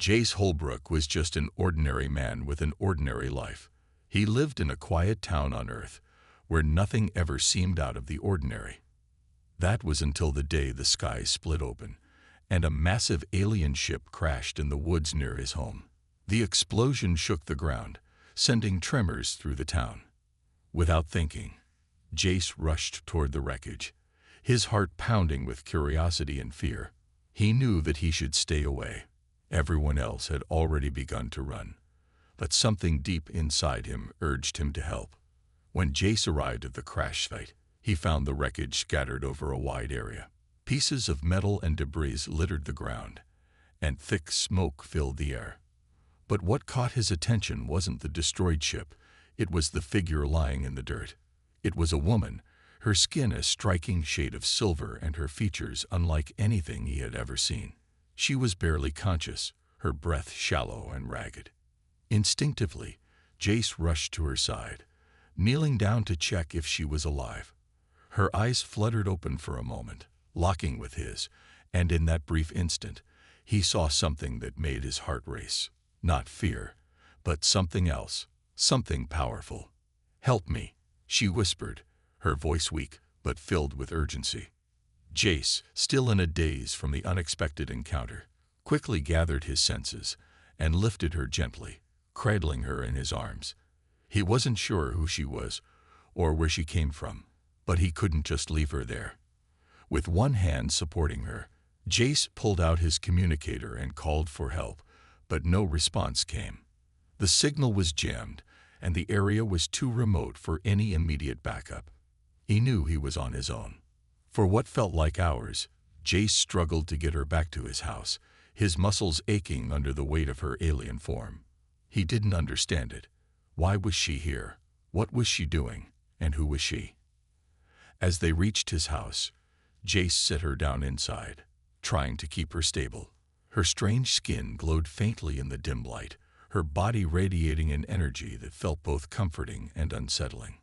Jace Holbrook was just an ordinary man with an ordinary life. He lived in a quiet town on Earth, where nothing ever seemed out of the ordinary. That was until the day the sky split open, and a massive alien ship crashed in the woods near his home. The explosion shook the ground, sending tremors through the town. Without thinking, Jace rushed toward the wreckage, his heart pounding with curiosity and fear. He knew that he should stay away. Everyone else had already begun to run, but something deep inside him urged him to help. When Jace arrived at the crash site, he found the wreckage scattered over a wide area. Pieces of metal and debris littered the ground, and thick smoke filled the air. But what caught his attention wasn't the destroyed ship, it was the figure lying in the dirt. It was a woman, her skin a striking shade of silver and her features unlike anything he had ever seen. She was barely conscious, her breath shallow and ragged. Instinctively, Jace rushed to her side, kneeling down to check if she was alive. Her eyes fluttered open for a moment, locking with his, and in that brief instant, he saw something that made his heart race. Not fear, but something else, something powerful. "Help me," she whispered, her voice weak but filled with urgency. Jace, still in a daze from the unexpected encounter, quickly gathered his senses and lifted her gently, cradling her in his arms. He wasn't sure who she was or where she came from, but he couldn't just leave her there. With one hand supporting her, Jace pulled out his communicator and called for help, but no response came. The signal was jammed, and the area was too remote for any immediate backup. He knew he was on his own. For what felt like hours, Jace struggled to get her back to his house, his muscles aching under the weight of her alien form. He didn't understand it. Why was she here? What was she doing? And who was she? As they reached his house, Jace set her down inside, trying to keep her stable. Her strange skin glowed faintly in the dim light, her body radiating an energy that felt both comforting and unsettling.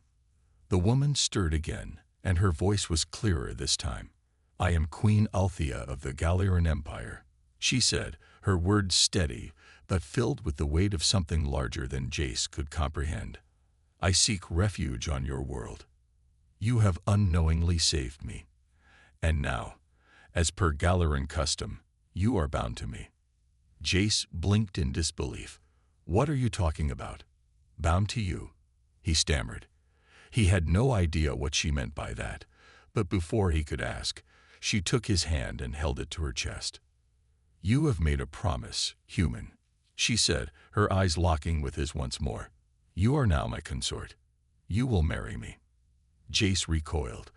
The woman stirred again, and her voice was clearer this time. "I am Queen Althea of the Galactic Empire," she said, her words steady, but filled with the weight of something larger than Jace could comprehend. "I seek refuge on your world. You have unknowingly saved me. And now, as per Galactic custom, you are bound to me." Jace blinked in disbelief. "What are you talking about? Bound to you?" he stammered. He had no idea what she meant by that, but before he could ask, she took his hand and held it to her chest. "You have made a promise, human," she said, her eyes locking with his once more. "You are now my consort. You will marry me." Jace recoiled,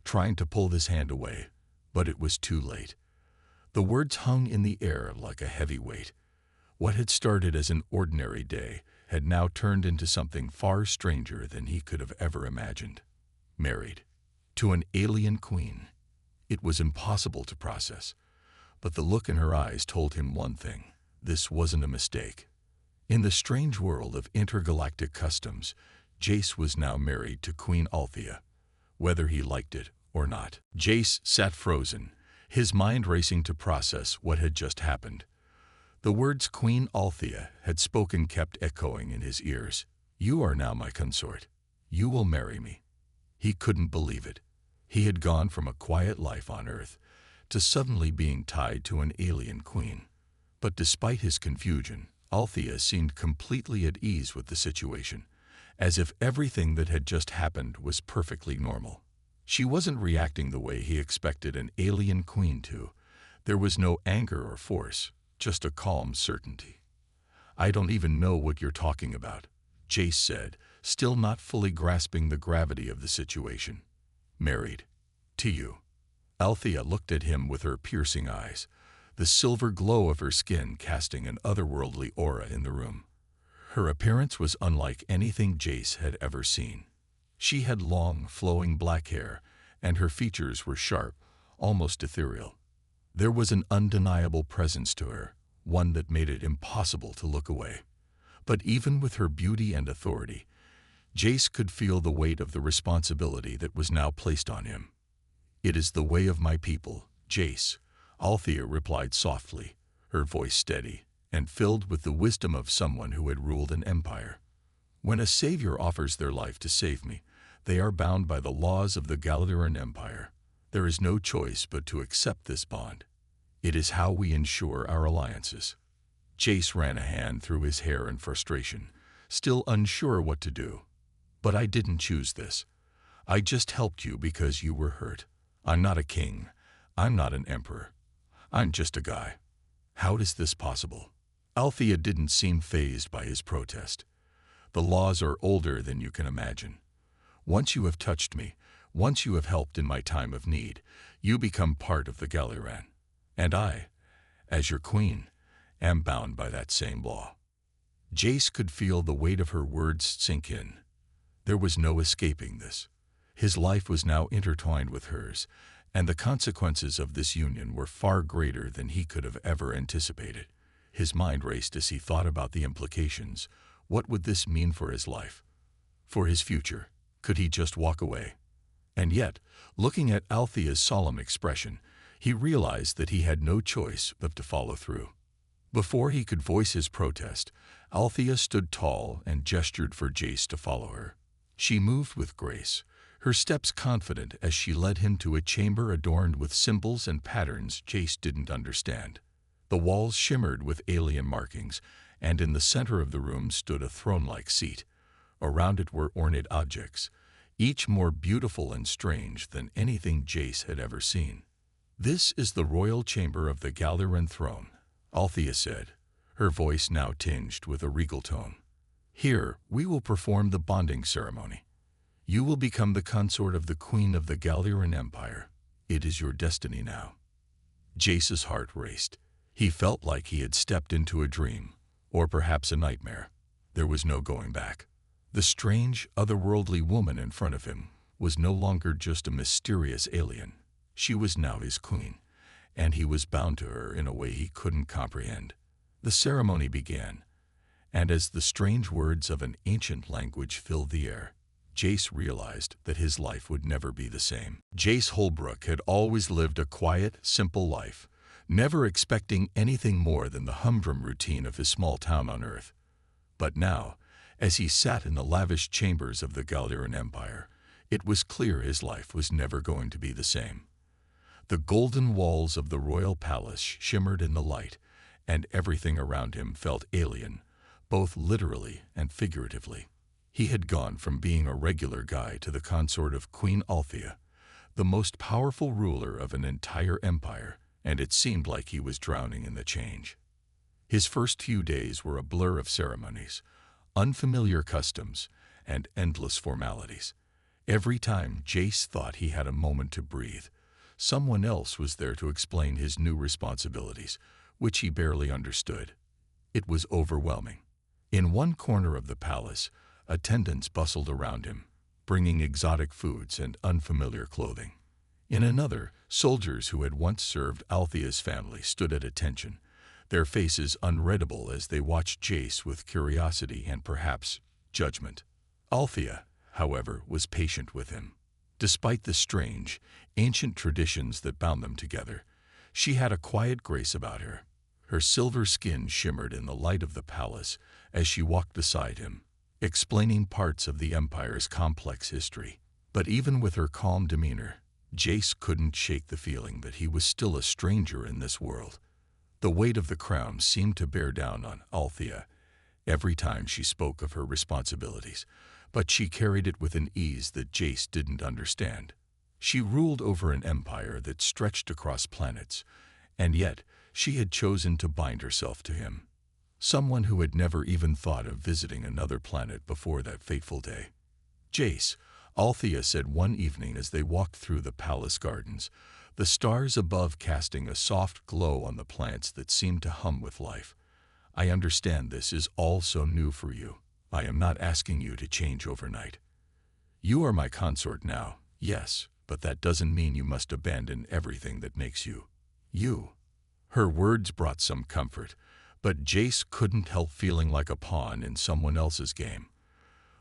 trying to pull this hand away, but it was too late. The words hung in the air like a heavy weight. What had started as an ordinary day had now turned into something far stranger than he could have ever imagined. Married to an alien queen. It was impossible to process, but the look in her eyes told him one thing: this wasn't a mistake. In the strange world of intergalactic customs, Jace was now married to Queen Althea, whether he liked it or not. Jace sat frozen, his mind racing to process what had just happened. The words Queen Althea had spoken kept echoing in his ears. "You are now my consort. You will marry me." He couldn't believe it. He had gone from a quiet life on Earth to suddenly being tied to an alien queen. But despite his confusion, Althea seemed completely at ease with the situation, as if everything that had just happened was perfectly normal. She wasn't reacting the way he expected an alien queen to. There was no anger or force, just a calm certainty. "I don't even know what you're talking about," Jace said, still not fully grasping the gravity of the situation. "Married to you." Althea looked at him with her piercing eyes, the silver glow of her skin casting an otherworldly aura in the room. Her appearance was unlike anything Jace had ever seen. She had long, flowing black hair, and her features were sharp, almost ethereal. There was an undeniable presence to her, one that made it impossible to look away. But even with her beauty and authority, Jace could feel the weight of the responsibility that was now placed on him. "It is the way of my people, Jace," Althea replied softly, her voice steady. and filled with the wisdom of someone who had ruled an empire. When a savior offers their life to save me, they are bound by the laws of the Galactic Empire. There is no choice but to accept this bond. It is how we ensure our alliances. Jace ran a hand through his hair in frustration, still unsure what to do. But I didn't choose this. I just helped you because you were hurt. I'm not a king. I'm not an emperor. I'm just a guy. How is this possible? Althea didn't seem fazed by his protest. The laws are older than you can imagine. Once you have touched me, once you have helped in my time of need, you become part of the Galactic. And I, as your queen, am bound by that same law. Jace could feel the weight of her words sink in. There was no escaping this. His life was now intertwined with hers, and the consequences of this union were far greater than he could have ever anticipated. His mind raced as he thought about the implications. What would this mean for his life? For his future? Could he just walk away? And yet, looking at Althea's solemn expression, he realized that he had no choice but to follow through. Before he could voice his protest, Althea stood tall and gestured for Jace to follow her. She moved with grace, her steps confident as she led him to a chamber adorned with symbols and patterns Jace didn't understand. The walls shimmered with alien markings, and in the center of the room stood a throne-like seat. Around it were ornate objects, each more beautiful and strange than anything Jace had ever seen. "This is the royal chamber of the Galactic throne," Althea said, her voice now tinged with a regal tone. "Here, we will perform the bonding ceremony. You will become the consort of the Queen of the Galactic Empire. It is your destiny now." Jace's heart raced. He felt like he had stepped into a dream, or perhaps a nightmare. There was no going back. The strange, otherworldly woman in front of him was no longer just a mysterious alien. She was now his queen, and he was bound to her in a way he couldn't comprehend. The ceremony began, and as the strange words of an ancient language filled the air, Jace realized that his life would never be the same. Jace Holbrook had always lived a quiet, simple life, never expecting anything more than the humdrum routine of his small town on Earth. But now, as he sat in the lavish chambers of the Galactic Empire, it was clear his life was never going to be the same. The golden walls of the royal palace shimmered in the light, and everything around him felt alien, both literally and figuratively. He had gone from being a regular guy to the consort of Queen Althea, the most powerful ruler of an entire empire, and it seemed like he was drowning in the change. His first few days were a blur of ceremonies, unfamiliar customs, and endless formalities. Every time Jace thought he had a moment to breathe, someone else was there to explain his new responsibilities, which he barely understood. It was overwhelming. In one corner of the palace, attendants bustled around him, bringing exotic foods and unfamiliar clothing. In another, soldiers who had once served Althea's family stood at attention, their faces unreadable as they watched Jace with curiosity and perhaps judgment. Althea, however, was patient with him. Despite the strange, ancient traditions that bound them together, she had a quiet grace about her. Her silver skin shimmered in the light of the palace as she walked beside him, explaining parts of the Empire's complex history. But even with her calm demeanor, Jace couldn't shake the feeling that he was still a stranger in this world. The weight of the crown seemed to bear down on Althea every time she spoke of her responsibilities, but she carried it with an ease that Jace didn't understand. She ruled over an empire that stretched across planets, and yet she had chosen to bind herself to him, someone who had never even thought of visiting another planet before that fateful day. "Jace," Althea said one evening as they walked through the palace gardens, the stars above casting a soft glow on the plants that seemed to hum with life. "I understand this is all so new for you. I am not asking you to change overnight. You are my consort now, yes, but that doesn't mean you must abandon everything that makes you, you." Her words brought some comfort, but Jace couldn't help feeling like a pawn in someone else's game.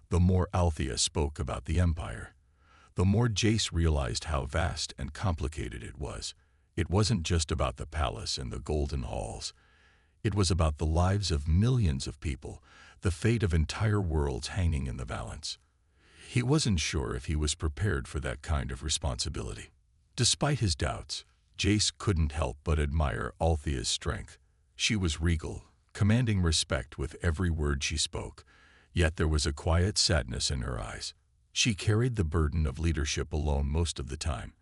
The more Althea spoke about the Empire, the more Jace realized how vast and complicated it was. It wasn't just about the palace and the golden halls. It was about the lives of millions of people, the fate of entire worlds hanging in the balance. He wasn't sure if he was prepared for that kind of responsibility. Despite his doubts, Jace couldn't help but admire Althea's strength. She was regal, commanding respect with every word she spoke, yet there was a quiet sadness in her eyes. She carried the burden of leadership alone most of the time,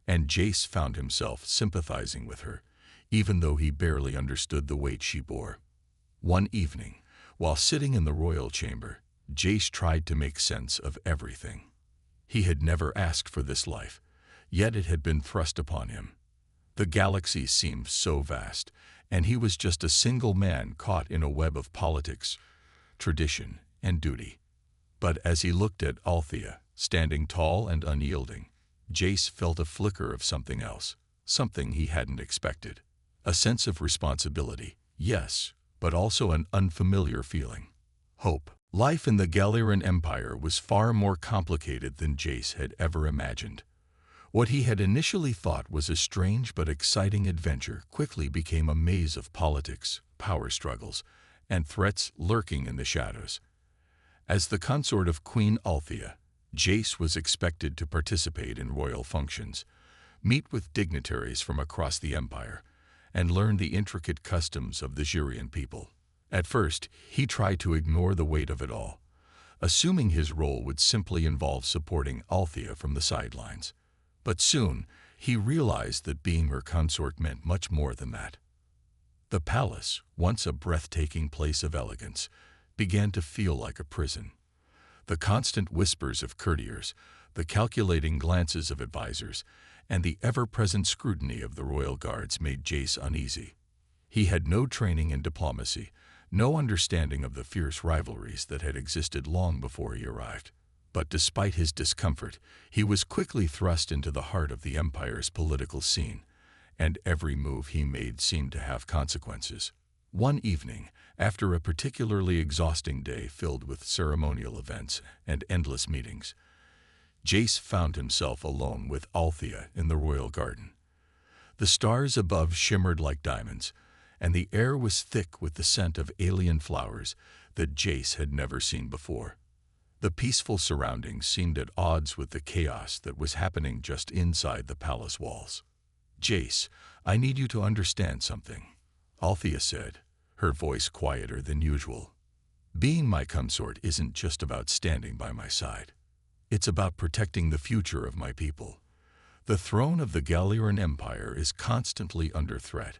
and Jace found himself sympathizing with her, even though he barely understood the weight she bore. One evening, while sitting in the royal chamber, Jace tried to make sense of everything. He had never asked for this life, yet it had been thrust upon him. The galaxy seemed so vast, and he was just a single man caught in a web of politics, tradition, and duty. But as he looked at Althea, standing tall and unyielding, Jace felt a flicker of something else, something he hadn't expected. A sense of responsibility, yes, but also an unfamiliar feeling. Hope. Life in the Galactic Empire was far more complicated than Jace had ever imagined. What he had initially thought was a strange but exciting adventure quickly became a maze of politics, power struggles, and threats lurking in the shadows. As the consort of Queen Althea, Jace was expected to participate in royal functions, meet with dignitaries from across the empire, and learn the intricate customs of the Jirian people. At first, he tried to ignore the weight of it all, assuming his role would simply involve supporting Althea from the sidelines. But soon, he realized that being her consort meant much more than that. The palace, once a breathtaking place of elegance, began to feel like a prison. The constant whispers of courtiers, the calculating glances of advisors, and the ever-present scrutiny of the royal guards made Jace uneasy. He had no training in diplomacy, no understanding of the fierce rivalries that had existed long before he arrived. But despite his discomfort, he was quickly thrust into the heart of the empire's political scene, and every move he made seemed to have consequences. One evening, after a particularly exhausting day filled with ceremonial events and endless meetings, Jace found himself alone with Althea in the royal garden. The stars above shimmered like diamonds, and the air was thick with the scent of alien flowers that Jace had never seen before. The peaceful surroundings seemed at odds with the chaos that was happening just inside the palace walls. "Jace, I need you to understand something," Althea said, her voice quieter than usual. "Being my consort isn't just about standing by my side. It's about protecting the future of my people. The throne of the Galactic Empire is constantly under threat,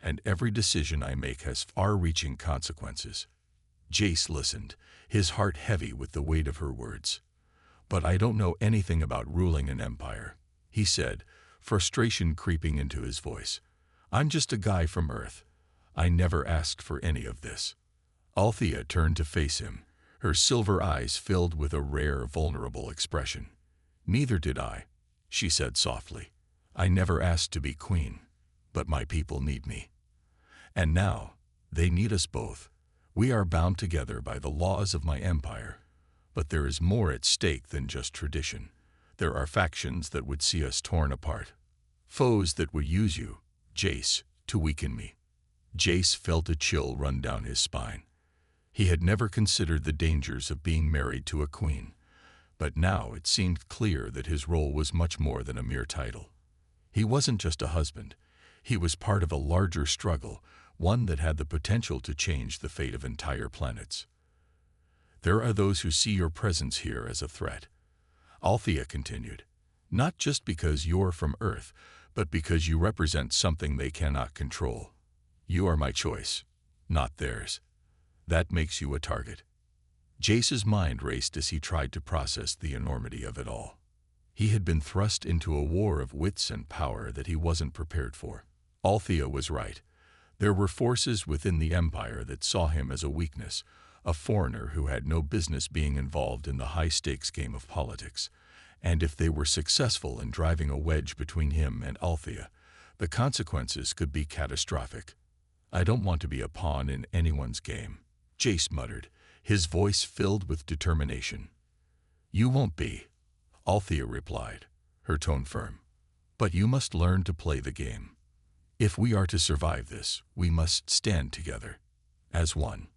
and every decision I make has far-reaching consequences." Jace listened, his heart heavy with the weight of her words. "But I don't know anything about ruling an empire," he said, frustration creeping into his voice. "I'm just a guy from Earth. I never asked for any of this." Althea turned to face him, her silver eyes filled with a rare, vulnerable expression. "Neither did I," she said softly. "I never asked to be queen, but my people need me. And now, they need us both. We are bound together by the laws of my empire, but there is more at stake than just tradition. There are factions that would see us torn apart. Foes that would use you, Jace, to weaken me." Jace felt a chill run down his spine. He had never considered the dangers of being married to a queen, but now it seemed clear that his role was much more than a mere title. He wasn't just a husband. He was part of a larger struggle, one that had the potential to change the fate of entire planets. "There are those who see your presence here as a threat," Althea continued. "Not just because you're from Earth, but because you represent something they cannot control. You are my choice, not theirs. That makes you a target." Jace's mind raced as he tried to process the enormity of it all. He had been thrust into a war of wits and power that he wasn't prepared for. Althea was right. There were forces within the empire that saw him as a weakness, a foreigner who had no business being involved in the high-stakes game of politics. And if they were successful in driving a wedge between him and Althea, the consequences could be catastrophic. "I don't want to be a pawn in anyone's game," Jace muttered, his voice filled with determination. "You won't be," Althea replied, her tone firm. "But you must learn to play the game. If we are to survive this, we must stand together, as one.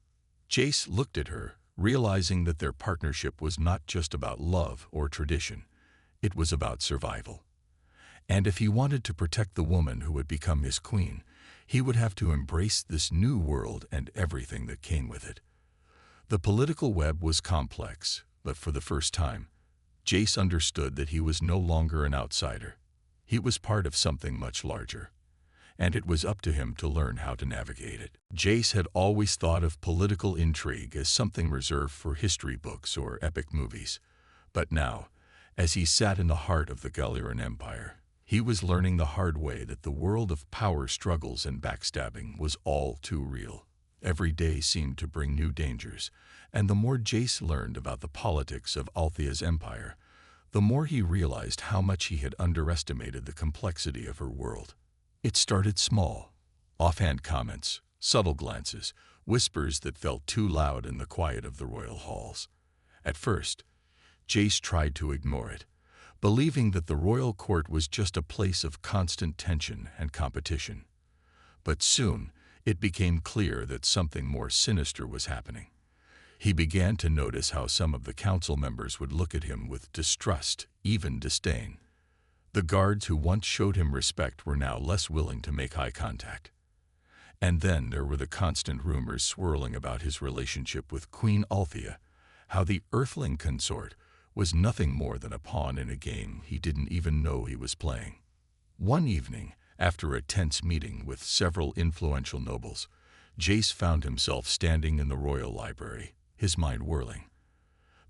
Jace looked at her, realizing that their partnership was not just about love or tradition. It was about survival. And if he wanted to protect the woman who would become his queen, he would have to embrace this new world and everything that came with it. The political web was complex, but for the first time, Jace understood that he was no longer an outsider. He was part of something much larger, and it was up to him to learn how to navigate it. Jace had always thought of political intrigue as something reserved for history books or epic movies, but now, as he sat in the heart of the Galactic Empire, he was learning the hard way that the world of power struggles and backstabbing was all too real. Every day seemed to bring new dangers, and the more Jace learned about the politics of Althea's empire, the more he realized how much he had underestimated the complexity of her world. It started small, offhand comments, subtle glances, whispers that felt too loud in the quiet of the royal halls. At first, Jace tried to ignore it, believing that the royal court was just a place of constant tension and competition. But soon, it became clear that something more sinister was happening. He began to notice how some of the council members would look at him with distrust, even disdain. The guards who once showed him respect were now less willing to make eye contact. And then there were the constant rumors swirling about his relationship with Queen Althea, how the earthling consort was nothing more than a pawn in a game he didn't even know he was playing. One evening, after a tense meeting with several influential nobles, Jace found himself standing in the royal library, his mind whirling.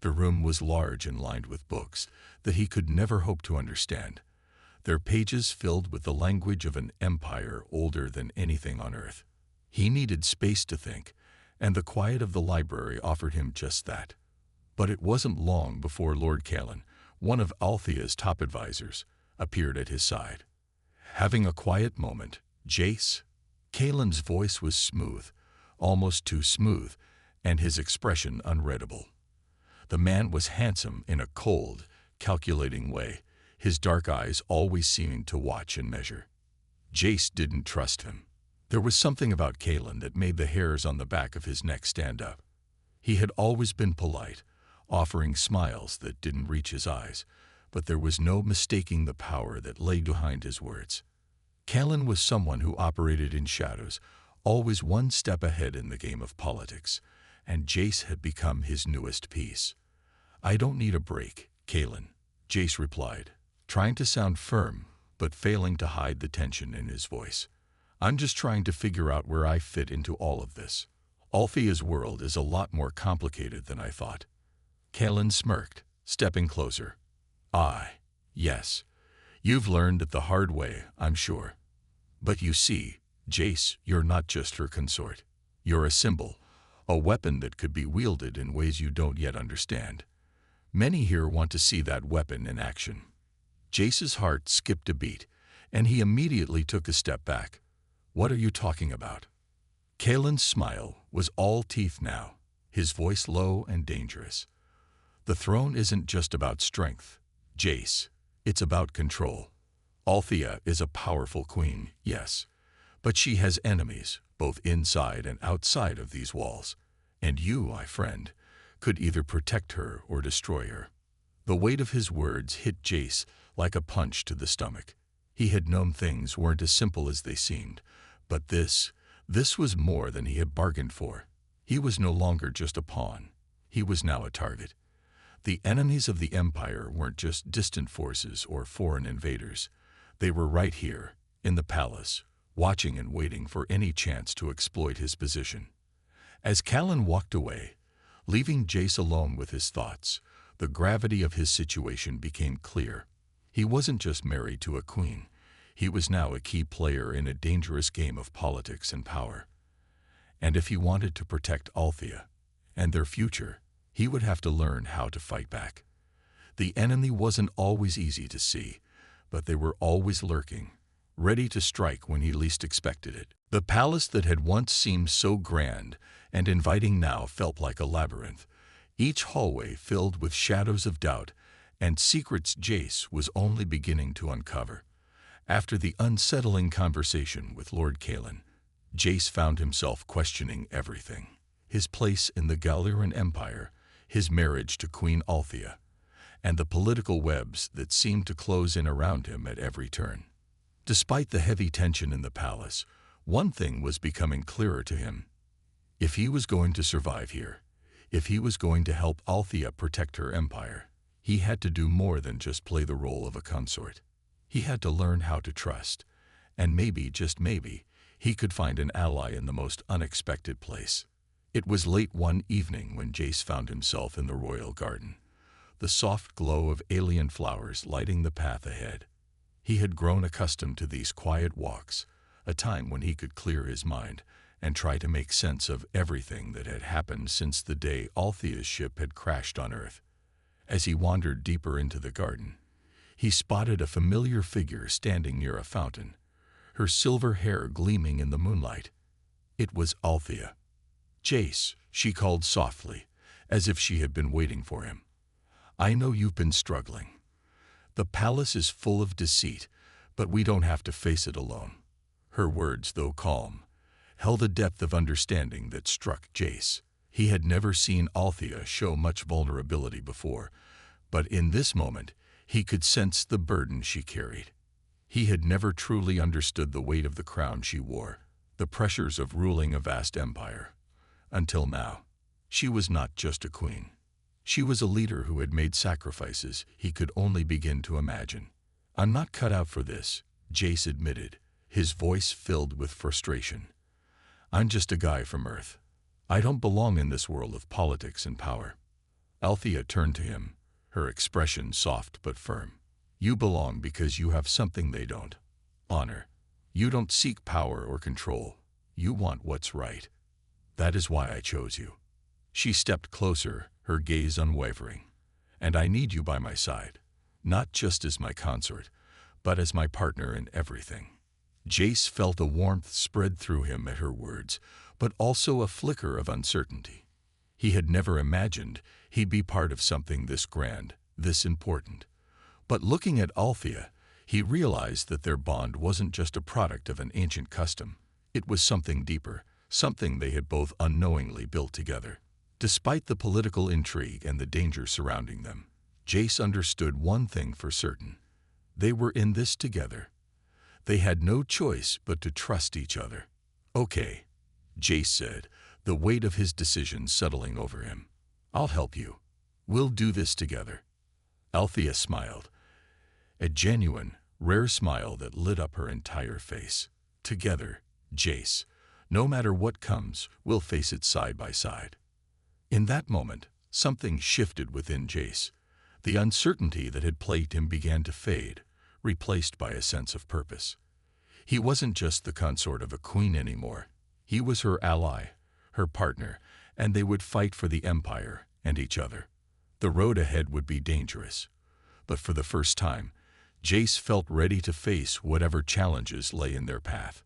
The room was large and lined with books that he could never hope to understand, their pages filled with the language of an empire older than anything on earth. He needed space to think, and the quiet of the library offered him just that. But it wasn't long before Lord Callan, one of Althea's top advisors, appeared at his side. Having a quiet moment, Jace? Callan's voice was smooth, almost too smooth, and his expression unreadable. The man was handsome in a cold, calculating way, his dark eyes always seeming to watch and measure. Jace didn't trust him. There was something about Callan that made the hairs on the back of his neck stand up. He had always been polite, offering smiles that didn't reach his eyes, but there was no mistaking the power that lay behind his words. Callan was someone who operated in shadows, always one step ahead in the game of politics, and Jace had become his newest piece. "I don't need a break, Callan," Jace replied, trying to sound firm, but failing to hide the tension in his voice. "I'm just trying to figure out where I fit into all of this. Althea's world is a lot more complicated than I thought." Callan smirked, stepping closer. Yes. You've learned it the hard way, I'm sure. But you see, Jace, you're not just her consort. You're a symbol, a weapon that could be wielded in ways you don't yet understand. Many here want to see that weapon in action." Jace's heart skipped a beat, and he immediately took a step back. "What are you talking about?" Callan's smile was all teeth now, his voice low and dangerous. "The throne isn't just about strength, Jace. It's about control. Althea is a powerful queen, yes, but she has enemies, both inside and outside of these walls. And you, my friend, could either protect her or destroy her." The weight of his words hit Jace like a punch to the stomach. He had known things weren't as simple as they seemed, but this was more than he had bargained for. He was no longer just a pawn. He was now a target. The enemies of the Empire weren't just distant forces or foreign invaders. They were right here, in the palace, watching and waiting for any chance to exploit his position. As Callan walked away, leaving Jace alone with his thoughts, the gravity of his situation became clear. He wasn't just married to a queen. He was now a key player in a dangerous game of politics and power. And if he wanted to protect Althea and their future, he would have to learn how to fight back. The enemy wasn't always easy to see, but they were always lurking, ready to strike when he least expected it. The palace that had once seemed so grand and inviting now felt like a labyrinth, each hallway filled with shadows of doubt and secrets Jace was only beginning to uncover. After the unsettling conversation with Lord Kalen, Jace found himself questioning everything. His place in the Galactic Empire, his marriage to Queen Althea, and the political webs that seemed to close in around him at every turn. Despite the heavy tension in the palace, one thing was becoming clearer to him. If he was going to survive here, if he was going to help Althea protect her empire, he had to do more than just play the role of a consort. He had to learn how to trust, and maybe, just maybe, he could find an ally in the most unexpected place. It was late one evening when Jace found himself in the royal garden, the soft glow of alien flowers lighting the path ahead. He had grown accustomed to these quiet walks, a time when he could clear his mind and try to make sense of everything that had happened since the day Althea's ship had crashed on Earth. As he wandered deeper into the garden, he spotted a familiar figure standing near a fountain, her silver hair gleaming in the moonlight. It was Althea. "Jace," she called softly, as if she had been waiting for him. "I know you've been struggling. The palace is full of deceit, but we don't have to face it alone." Her words, though calm, held a depth of understanding that struck Jace. He had never seen Althea show much vulnerability before, but in this moment, he could sense the burden she carried. He had never truly understood the weight of the crown she wore, the pressures of ruling a vast empire. Until now, she was not just a queen. She was a leader who had made sacrifices he could only begin to imagine. "I'm not cut out for this," Jace admitted, his voice filled with frustration. "I'm just a guy from Earth. I don't belong in this world of politics and power." Althea turned to him, her expression soft but firm. "You belong because you have something they don't. Honor. You don't seek power or control. You want what's right. That is why I chose you." She stepped closer, her gaze unwavering. "And I need you by my side, not just as my consort, but as my partner in everything." Jace felt a warmth spread through him at her words, but also a flicker of uncertainty. He had never imagined he'd be part of something this grand, this important. But looking at Althea, he realized that their bond wasn't just a product of an ancient custom. It was something deeper, something they had both unknowingly built together. Despite the political intrigue and the danger surrounding them, Jace understood one thing for certain. They were in this together. They had no choice but to trust each other. "Okay," Jace said, the weight of his decision settling over him. "I'll help you. We'll do this together." Althea smiled, a genuine, rare smile that lit up her entire face. "Together, Jace. No matter what comes, we'll face it side by side." In that moment, something shifted within Jace. The uncertainty that had plagued him began to fade, replaced by a sense of purpose. He wasn't just the consort of a queen anymore. He was her ally, her partner, and they would fight for the empire and each other. The road ahead would be dangerous, but for the first time, Jace felt ready to face whatever challenges lay in their path.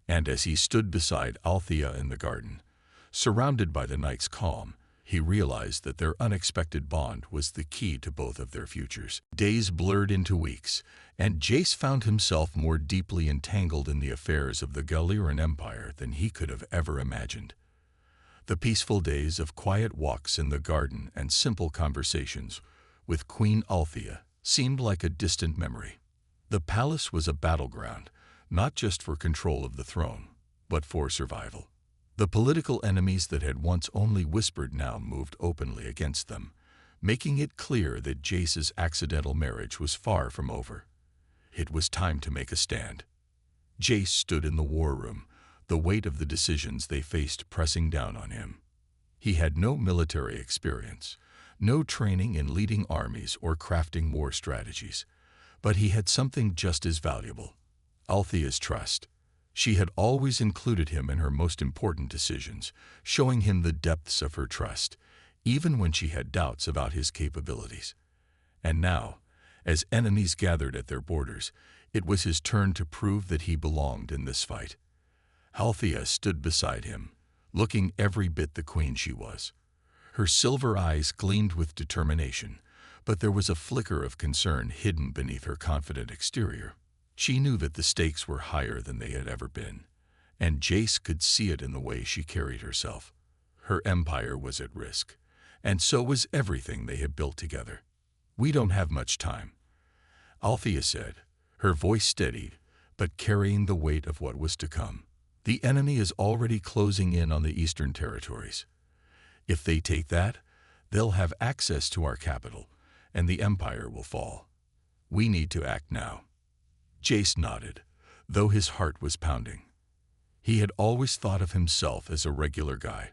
And as he stood beside Althea in the garden, surrounded by the night's calm, he realized that their unexpected bond was the key to both of their futures. Days blurred into weeks, and Jace found himself more deeply entangled in the affairs of the Galactic Empire than he could have ever imagined. The peaceful days of quiet walks in the garden and simple conversations with Queen Althea seemed like a distant memory. The palace was a battleground, not just for control of the throne, but for survival. The political enemies that had once only whispered now moved openly against them, making it clear that Jace's accidental marriage was far from over. It was time to make a stand. Jace stood in the war room, the weight of the decisions they faced pressing down on him. He had no military experience, no training in leading armies or crafting war strategies, but he had something just as valuable: Althea's trust. She had always included him in her most important decisions, showing him the depths of her trust, even when she had doubts about his capabilities. And now, as enemies gathered at their borders, it was his turn to prove that he belonged in this fight. Althea stood beside him, looking every bit the queen she was. Her silver eyes gleamed with determination, but there was a flicker of concern hidden beneath her confident exterior. She knew that the stakes were higher than they had ever been, and Jace could see it in the way she carried herself. Her empire was at risk, and so was everything they had built together. "We don't have much time," Althea said, her voice steady, but carrying the weight of what was to come. "The enemy is already closing in on the Eastern Territories. If they take that, they'll have access to our capital, and the empire will fall. We need to act now." Jace nodded, though his heart was pounding. He had always thought of himself as a regular guy,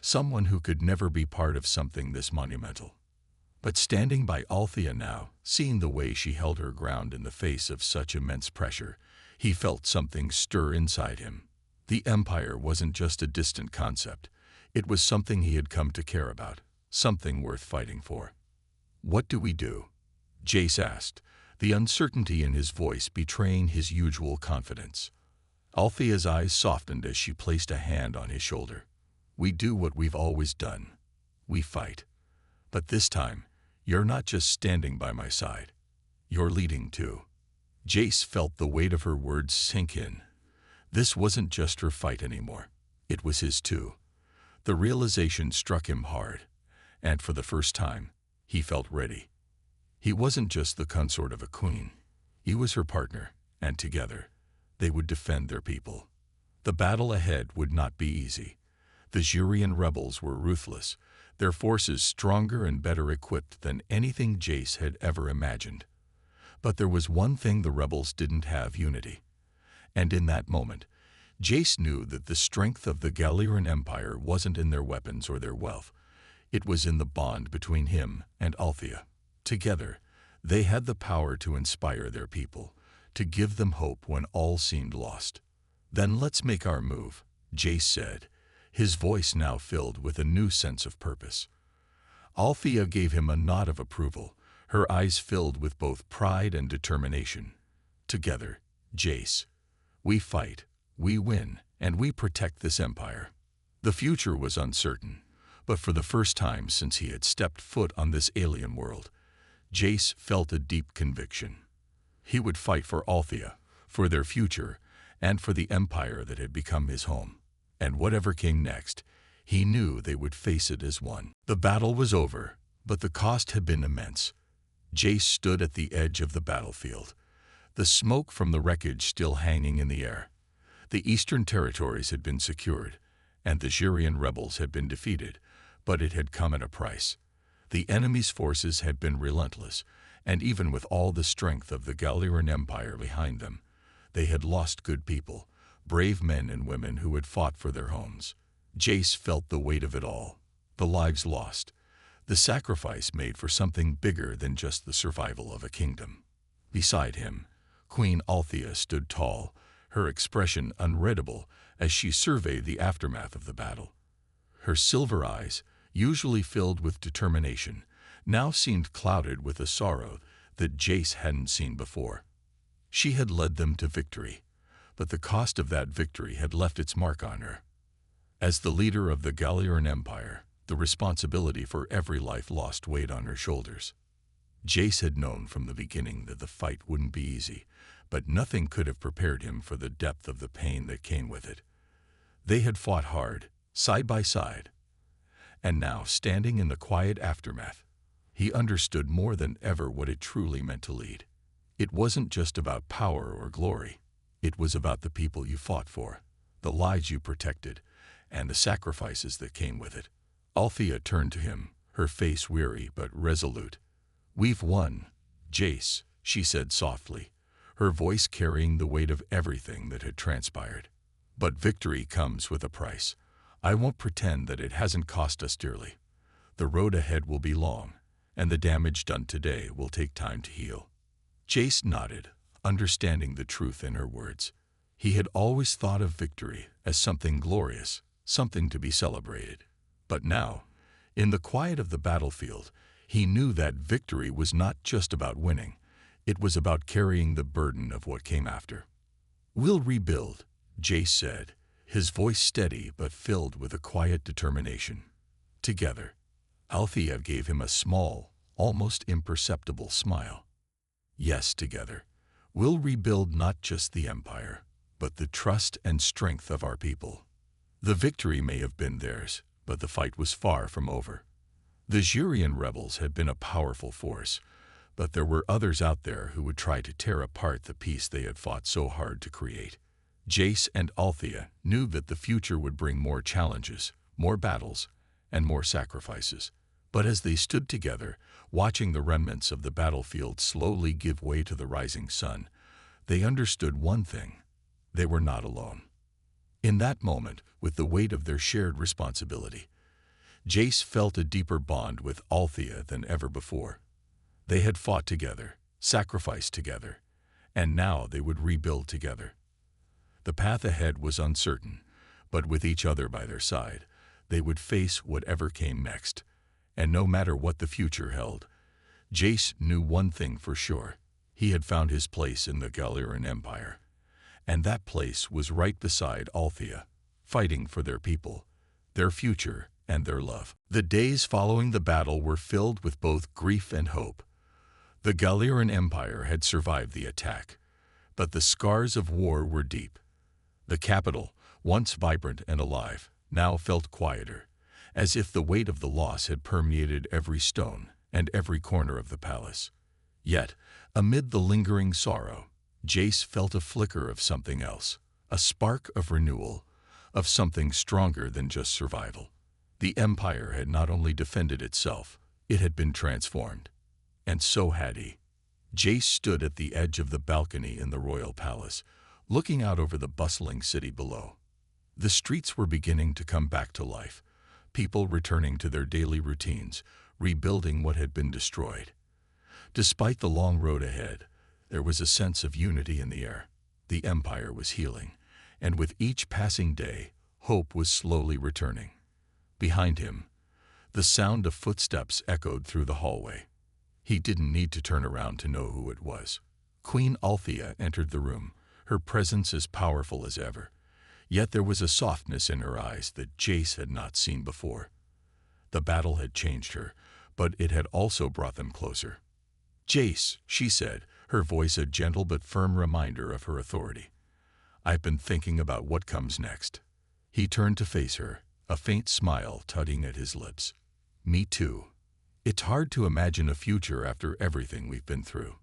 someone who could never be part of something this monumental. But standing by Althea now, seeing the way she held her ground in the face of such immense pressure, he felt something stir inside him. The empire wasn't just a distant concept. It was something he had come to care about, something worth fighting for. "What do we do?" Jace asked, the uncertainty in his voice betraying his usual confidence. Althea's eyes softened as she placed a hand on his shoulder. "We do what we've always done. We fight. But this time, you're not just standing by my side. You're leading too." Jace felt the weight of her words sink in. This wasn't just her fight anymore. It was his too. The realization struck him hard, and for the first time, he felt ready. He wasn't just the consort of a queen. He was her partner, and together, they would defend their people. The battle ahead would not be easy. The Jurian rebels were ruthless, their forces stronger and better equipped than anything Jace had ever imagined. But there was one thing the rebels didn't have: unity. And in that moment, Jace knew that the strength of the Galactic Empire wasn't in their weapons or their wealth. It was in the bond between him and Althea. Together, they had the power to inspire their people, to give them hope when all seemed lost. "Then let's make our move," Jace said, his voice now filled with a new sense of purpose. Althea gave him a nod of approval, her eyes filled with both pride and determination. "Together, Jace. We fight, we win, and we protect this empire." The future was uncertain, but for the first time since he had stepped foot on this alien world, Jace felt a deep conviction. He would fight for Althea, for their future, and for the empire that had become his home. And whatever came next, he knew they would face it as one. The battle was over, but the cost had been immense. Jace stood at the edge of the battlefield, the smoke from the wreckage still hanging in the air. The Eastern Territories had been secured, and the Jurian rebels had been defeated, but it had come at a price. The enemy's forces had been relentless, and even with all the strength of the Galactic Empire behind them, they had lost good people, brave men and women who had fought for their homes. Jace felt the weight of it all, the lives lost, the sacrifice made for something bigger than just the survival of a kingdom. Beside him, Queen Althea stood tall, her expression unreadable as she surveyed the aftermath of the battle. Her silver eyes, usually filled with determination, now seemed clouded with a sorrow that Jace hadn't seen before. She had led them to victory, but the cost of that victory had left its mark on her. As the leader of the Galactic Empire, the responsibility for every life lost weighed on her shoulders. Jace had known from the beginning that the fight wouldn't be easy, but nothing could have prepared him for the depth of the pain that came with it. They had fought hard, side by side, and now, standing in the quiet aftermath, he understood more than ever what it truly meant to lead. It wasn't just about power or glory. It was about the people you fought for, the lives you protected, and the sacrifices that came with it. Althea turned to him, her face weary but resolute. "We've won, Jace," she said softly, her voice carrying the weight of everything that had transpired. "But victory comes with a price. I won't pretend that it hasn't cost us dearly. The road ahead will be long, and the damage done today will take time to heal." Jace nodded, understanding the truth in her words. He had always thought of victory as something glorious, something to be celebrated. But now, in the quiet of the battlefield, he knew that victory was not just about winning. It was about carrying the burden of what came after. "We'll rebuild," Jace said, his voice steady but filled with a quiet determination. "Together." Althea gave him a small, almost imperceptible smile. "Yes, together. We'll rebuild not just the empire, but the trust and strength of our people. The victory may have been theirs, but the fight was far from over. The Jurian rebels had been a powerful force, but there were others out there who would try to tear apart the peace they had fought so hard to create. Jace and Althea knew that the future would bring more challenges, more battles, and more sacrifices. But as they stood together, watching the remnants of the battlefield slowly give way to the rising sun, they understood one thing: they were not alone. In that moment, with the weight of their shared responsibility, Jace felt a deeper bond with Althea than ever before. They had fought together, sacrificed together, and now they would rebuild together. The path ahead was uncertain, but with each other by their side, they would face whatever came next. And no matter what the future held, Jace knew one thing for sure: he had found his place in the Galactic Empire. And that place was right beside Althea, fighting for their people, their future, and their love. The days following the battle were filled with both grief and hope. The Galactic Empire had survived the attack, but the scars of war were deep. The capital, once vibrant and alive, now felt quieter, as if the weight of the loss had permeated every stone and every corner of the palace. Yet, amid the lingering sorrow, Jace felt a flicker of something else, a spark of renewal, of something stronger than just survival. The empire had not only defended itself, it had been transformed. And so had he. Jace stood at the edge of the balcony in the royal palace, looking out over the bustling city below. The streets were beginning to come back to life, people returning to their daily routines, rebuilding what had been destroyed. Despite the long road ahead, there was a sense of unity in the air. The empire was healing, and with each passing day, hope was slowly returning. Behind him, the sound of footsteps echoed through the hallway. He didn't need to turn around to know who it was. Queen Althea entered the room, her presence as powerful as ever. Yet there was a softness in her eyes that Jace had not seen before. The battle had changed her, but it had also brought them closer. "Jace," she said, her voice a gentle but firm reminder of her authority. "I've been thinking about what comes next." He turned to face her, a faint smile tugging at his lips. "Me too. It's hard to imagine a future after everything we've been through.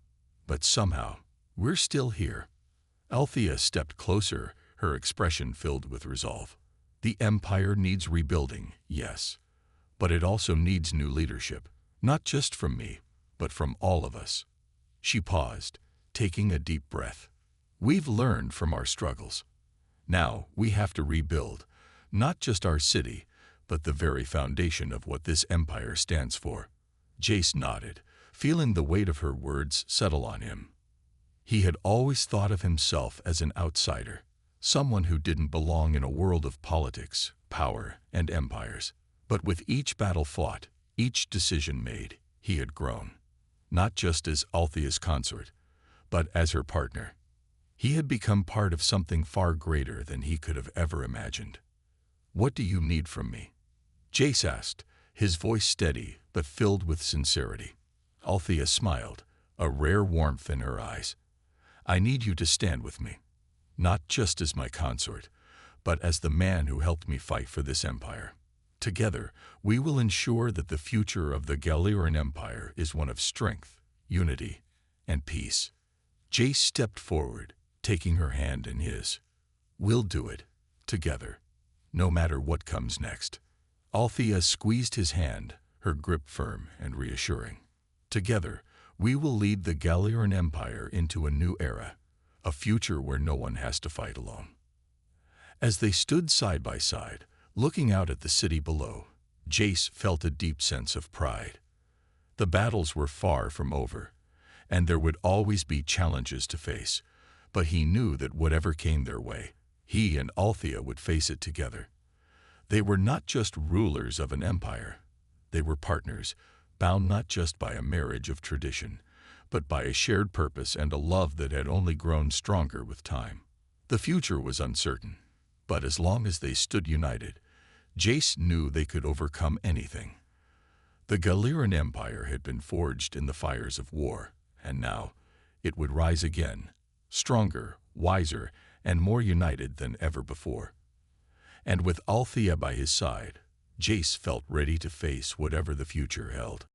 But somehow, we're still here." Althea stepped closer, her expression filled with resolve. "The empire needs rebuilding, yes, but it also needs new leadership, not just from me, but from all of us." She paused, taking a deep breath. "We've learned from our struggles. Now we have to rebuild, not just our city, but the very foundation of what this empire stands for." Jace nodded, feeling the weight of her words settle on him. He had always thought of himself as an outsider, someone who didn't belong in a world of politics, power, and empires. But with each battle fought, each decision made, he had grown. Not just as Althea's consort, but as her partner. He had become part of something far greater than he could have ever imagined. "What do you need from me?" Jace asked, his voice steady but filled with sincerity. Althea smiled, a rare warmth in her eyes. "I need you to stand with me, not just as my consort, but as the man who helped me fight for this empire. Together, we will ensure that the future of the Galactic Empire is one of strength, unity, and peace." Jace stepped forward, taking her hand in his. "We'll do it, together, no matter what comes next." Althea squeezed his hand, her grip firm and reassuring. "Together, we will lead the Galactic Empire into a new era, a future where no one has to fight alone." As they stood side by side, looking out at the city below, Jace felt a deep sense of pride. The battles were far from over, and there would always be challenges to face, but he knew that whatever came their way, he and Althea would face it together. They were not just rulers of an empire. They were partners, bound not just by a marriage of tradition, but by a shared purpose and a love that had only grown stronger with time. The future was uncertain, but as long as they stood united, Jace knew they could overcome anything. The Galactic Empire had been forged in the fires of war, and now it would rise again, stronger, wiser, and more united than ever before. And with Althea by his side, Jace felt ready to face whatever the future held.